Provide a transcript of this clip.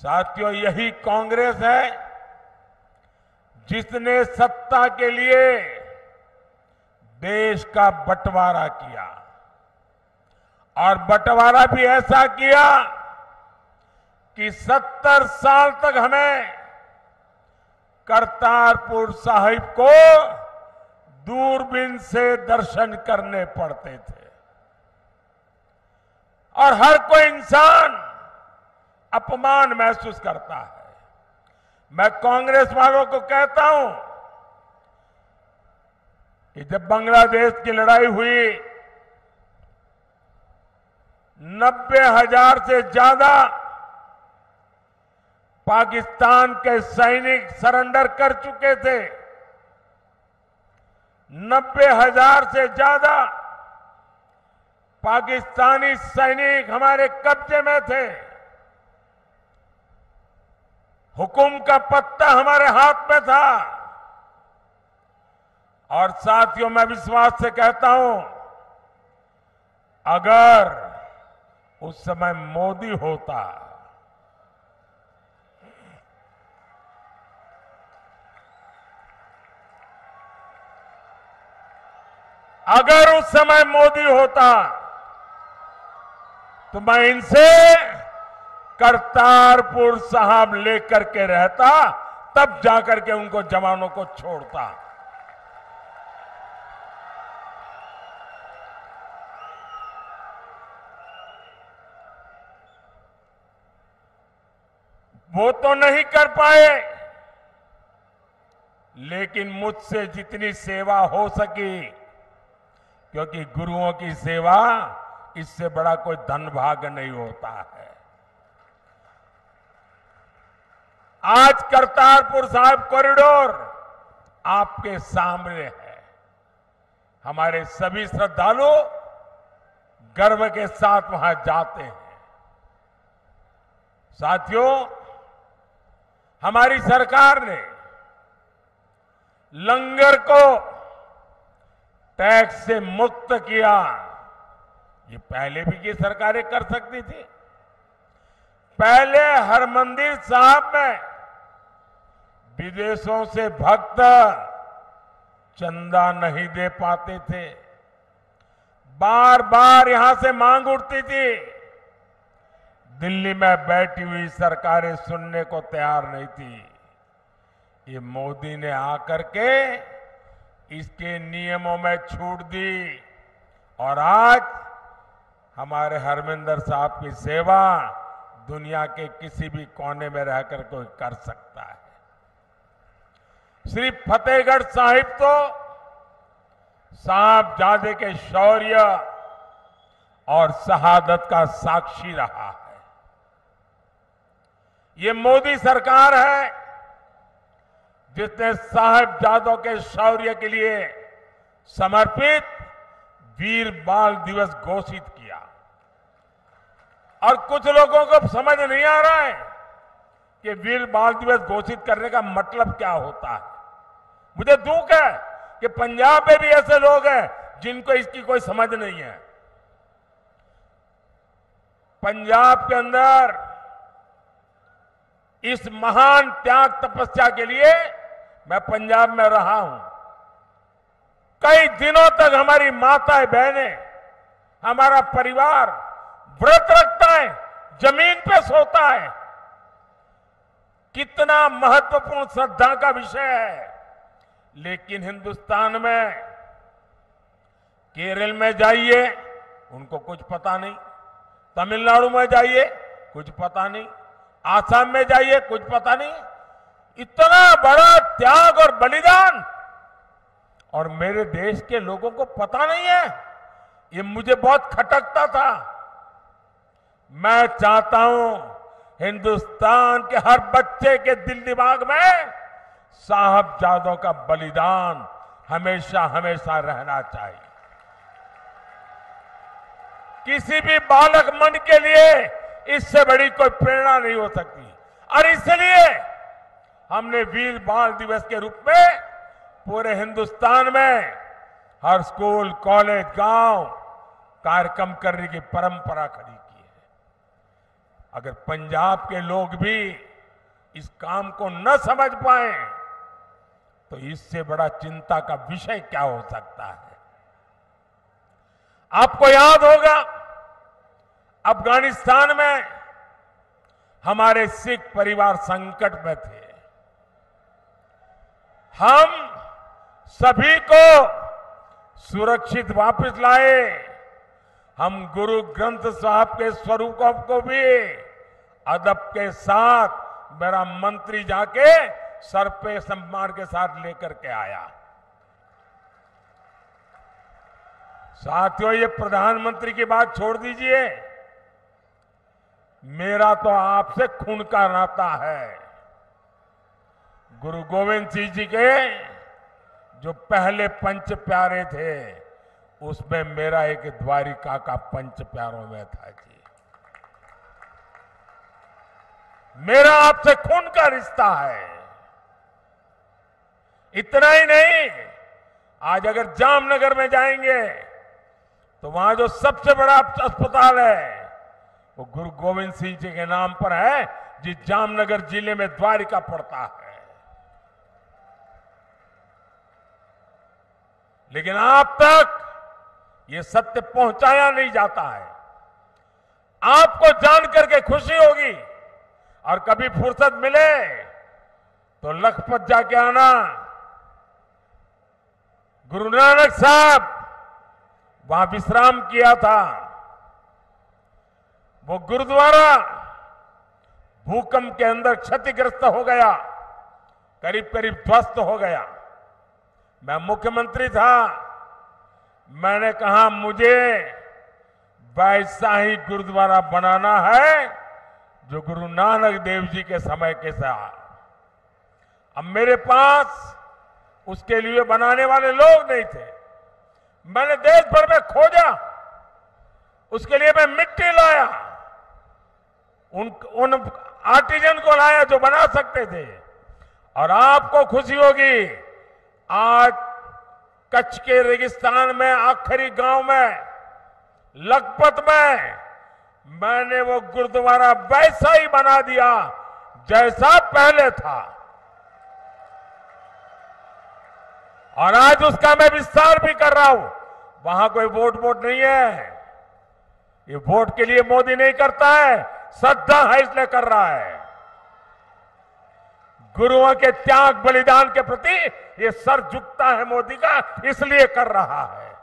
साथियों, यही कांग्रेस है जिसने सत्ता के लिए देश का बंटवारा किया और बंटवारा भी ऐसा किया कि 70 साल तक हमें करतारपुर साहिब को दूरबीन से दर्शन करने पड़ते थे और हर कोई इंसान अपमान महसूस करता है। मैं कांग्रेस वालों को कहता हूं कि जब बांग्लादेश की लड़ाई हुई 90,000 से ज्यादा पाकिस्तान के सैनिक सरेंडर कर चुके थे। 90,000 से ज्यादा पाकिस्तानी सैनिक हमारे कब्जे में थे। हुकुम का पत्ता हमारे हाथ में था। और साथियों, मैं विश्वास से कहता हूं, अगर उस समय मोदी होता, अगर उस समय मोदी होता तो मैं इनसे करतारपुर साहब लेकर के रहता, तब जाकर के उनको जवानों को छोड़ता। वो तो नहीं कर पाए, लेकिन मुझसे जितनी सेवा हो सकी, क्योंकि गुरुओं की सेवा इससे बड़ा कोई धन भाग्य नहीं होता है। आज करतारपुर साहिब कॉरिडोर आपके सामने है। हमारे सभी श्रद्धालु गर्व के साथ वहां जाते हैं। साथियों, हमारी सरकार ने लंगर को टैक्स से मुक्त किया। ये पहले भी ये सरकारें कर सकती थी। पहले हरमंदिर साहब में विदेशों से भक्त चंदा नहीं दे पाते थे। बार बार यहां से मांग उठती थी। दिल्ली में बैठी हुई सरकारें सुनने को तैयार नहीं थी। ये मोदी ने आकर के इसके नियमों में छूट दी और आज हमारे हरमिंदर साहब की सेवा दुनिया के किसी भी कोने में रहकर कोई कर सकता है। सिर्फ फतेहगढ़ साहिब तो साहबजादे के शौर्य और शहादत का साक्षी रहा है। ये मोदी सरकार है जिसने साहबजादों के शौर्य के लिए समर्पित वीर बाल दिवस घोषित किया। और कुछ लोगों को समझ नहीं आ रहा है कि वीर बाल दिवस घोषित करने का मतलब क्या होता है। मुझे दुख है कि पंजाब में भी ऐसे लोग हैं जिनको इसकी कोई समझ नहीं है। पंजाब के अंदर इस महान त्याग तपस्या के लिए मैं पंजाब में रहा हूं। कई दिनों तक हमारी माताएं बहनें, हमारा परिवार व्रत रखता है, जमीन पे सोता है। कितना महत्वपूर्ण श्रद्धा का विषय है। लेकिन हिंदुस्तान में केरल में जाइए, उनको कुछ पता नहीं। तमिलनाडु में जाइए, कुछ पता नहीं। आसाम में जाइए, कुछ पता नहीं। इतना बड़ा त्याग और बलिदान और मेरे देश के लोगों को पता नहीं है। ये मुझे बहुत खटकता था। मैं चाहता हूं हिंदुस्तान के हर बच्चे के दिल दिमाग में साहबजादों का बलिदान हमेशा हमेशा रहना चाहिए। किसी भी बालक मन के लिए इससे बड़ी कोई प्रेरणा नहीं हो सकती। और इसलिए हमने वीर बाल दिवस के रूप में पूरे हिंदुस्तान में हर स्कूल, कॉलेज, गांव कार्यक्रम करने की परंपरा खड़ी की है। अगर पंजाब के लोग भी इस काम को न समझ पाए तो इससे बड़ा चिंता का विषय क्या हो सकता है। आपको याद होगा अफगानिस्तान में हमारे सिख परिवार संकट में थे। हम सभी को सुरक्षित वापस लाए। हम गुरु ग्रंथ साहब के स्वरूपों को भी अदब के साथ मेरा मंत्री जाके सर पे सम्मान के साथ लेकर के आया। साथियों, ये प्रधानमंत्री की बात छोड़ दीजिए, मेरा तो आपसे खून का नाता है। गुरु गोविंद सिंह जी के जो पहले पंच प्यारे थे उसमें मेरा एक द्वारिका का पंच प्यारों में था जी। मेरा आपसे खून का रिश्ता है। इतना ही नहीं, आज अगर जामनगर में जाएंगे तो वहां जो सबसे बड़ा अस्पताल है वो गुरु गोविंद सिंह जी के नाम पर है, जिस जामनगर जिले में द्वारिका पड़ता है। लेकिन आप तक ये सत्य पहुंचाया नहीं जाता है। आपको जानकर के खुशी होगी और कभी फुर्सत मिले तो लखपत जाके आना। गुरु नानक साहब वहां विश्राम किया था। वो गुरुद्वारा भूकंप के अंदर क्षतिग्रस्त हो गया, करीब करीब ध्वस्त हो गया। मैं मुख्यमंत्री था, मैंने कहा मुझे वैसा ही गुरुद्वारा बनाना है जो गुरु नानक देव जी के समय के साथ। अब मेरे पास उसके लिए बनाने वाले लोग नहीं थे। मैंने देश भर में खोजा, उसके लिए मैं मिट्टी लाया, उन आर्टिजन को लाया जो बना सकते थे। और आपको खुशी होगी, आज कच्छ के रेगिस्तान में आखिरी गांव में लखपत में मैंने वो गुरुद्वारा वैसा ही बना दिया जैसा पहले था। और आज उसका मैं विस्तार भी कर रहा हूं। वहां कोई वोट नहीं है। ये वोट के लिए मोदी नहीं करता है, श्रद्धा है इसलिए कर रहा है। गुरुओं के त्याग बलिदान के प्रति ये सर झुकता है मोदी का, इसलिए कर रहा है।